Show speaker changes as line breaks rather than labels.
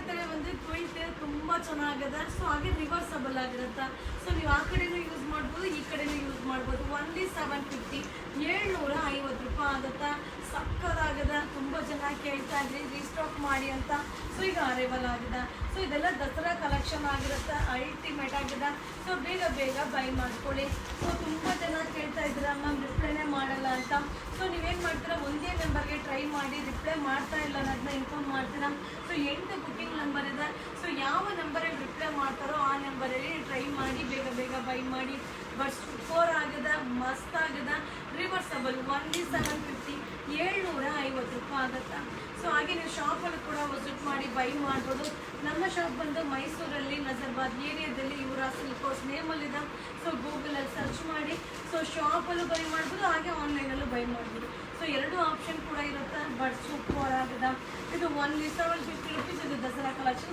ಇರ್ತಾರೆ ಒಂದು ಕ್ವಿಲ್ಟ್ ತುಂಬಾ ಚೆನ್ನಾಗಿದೆ. ಸೊ ಹಾಗೆ ರಿವರ್ಸಬಲ್ ಆಗಿರುತ್ತೆ. ಸೊ ನೀವು ಆ ಕಡೆನೂ ಯೂಸ್ ಮಾಡ್ಬೋದು, ಈ ಕಡೆನೂ ಯೂಸ್ ಮಾಡ್ಬೋದು. ಓನ್ಲಿ 750, 750 ರೂಪಾಯಿ ಆಗುತ್ತಾ. ಸಕ್ಕದಾಗಿದೆ. ತುಂಬ ಜನ ಕೇಳ್ತಾ ಇದ್ರಿ ರೀಸ್ಟಾಕ್ ಮಾಡಿ ಅಂತ. ಸೊ ಈಗ ಅರೈವಲ್ ಆಗಿದೆ. ಸೊ ಇದೆಲ್ಲ ದಸರಾ ಕಲೆಕ್ಷನ್ ಆಗಿರುತ್ತೆ, ಅಲ್ಟಿಮೇಟ್ ಆಗಿದೆ. ಸೊ ಬೇಗ ಬೇಗ ಬೈ ಮಾಡ್ಕೊಳ್ಳಿ. ಸೊ ತುಂಬ ಜನ ಕೇಳ್ತಾ ಇದ್ದೀರಾ ಮ್ಯಾಮ್ ರಿಪ್ಲೈನೇ ಮಾಡಲ್ಲ ಅಂತ. ಸೊ ನೀವೇನು ಮಾಡ್ತೀರಾ, ಒಂದೇ ನಂಬರ್ಗೆ ಟ್ರೈ ಮಾಡಿ, ರಿಪ್ಲೈ ಮಾಡ್ತಾ ಇಲ್ಲ ಅನ್ನೋದನ್ನ ಇನ್ಫಾರ್ಮ್ ಮಾಡ್ತೀರಾ. ಸೊ 8 ಬುಕ್ಕಿಂಗ್ ನಂಬರ್ ಇದೆ. ಸೊ ಯಾವ ನಂಬರಲ್ಲಿ ರಿಪ್ಲೈ ಮಾಡ್ತಾರೋ ಆ ನಂಬರಲ್ಲಿ ಟ್ರೈ ಮಾಡಿ, ಬೇಗ ಬೇಗ ಬೈ ಮಾಡಿ. ಬಟ್ ಸೂಪರ್ ಆಗಿದೆ, ಮಸ್ತ್ ಆಗಿದೆ. ರಿವರ್ಸಬಲ್ ಓನ್ಲಿ 750, 750 ರೂಪಾಯಿ ಆಗುತ್ತೆ. ಸೊ ಹಾಗೆ ನೀವು ಶಾಪಲ್ಲಿ ಕೂಡ ವಿಸಿಟ್ ಮಾಡಿ ಬೈ ಮಾಡ್ಬೋದು. ನಮ್ಮ ಶಾಪ್ ಬಂದು ಮೈಸೂರಲ್ಲಿ ನಜರ್ಬಾದ್ ಏರಿಯಾದಲ್ಲಿ ಇವರ ಸಿಲ್ಕ್ ಹೌಸ್ ನೇಮಲ್ಲಿದೆ. ಸೊ ಗೂಗಲಲ್ಲಿ ಸರ್ಚ್ ಮಾಡಿ. ಸೊ ಶಾಪಲ್ಲೂ ಬೈ ಮಾಡ್ಬೋದು, ಹಾಗೆ ಆನ್ಲೈನಲ್ಲೂ ಬೈ ಮಾಡ್ಬೋದು. ಸೊ 2 ಆಪ್ಷನ್ ಕೂಡ ಇರುತ್ತೆ. ಬಟ್ ಸೂಪರ್ ಆಗಿದೆ. ಇದು ಓನ್ಲಿ 750 ರೂಪೀಸ್. ಇದು ದಸರಾ ಕಲೆಕ್ಷನ್.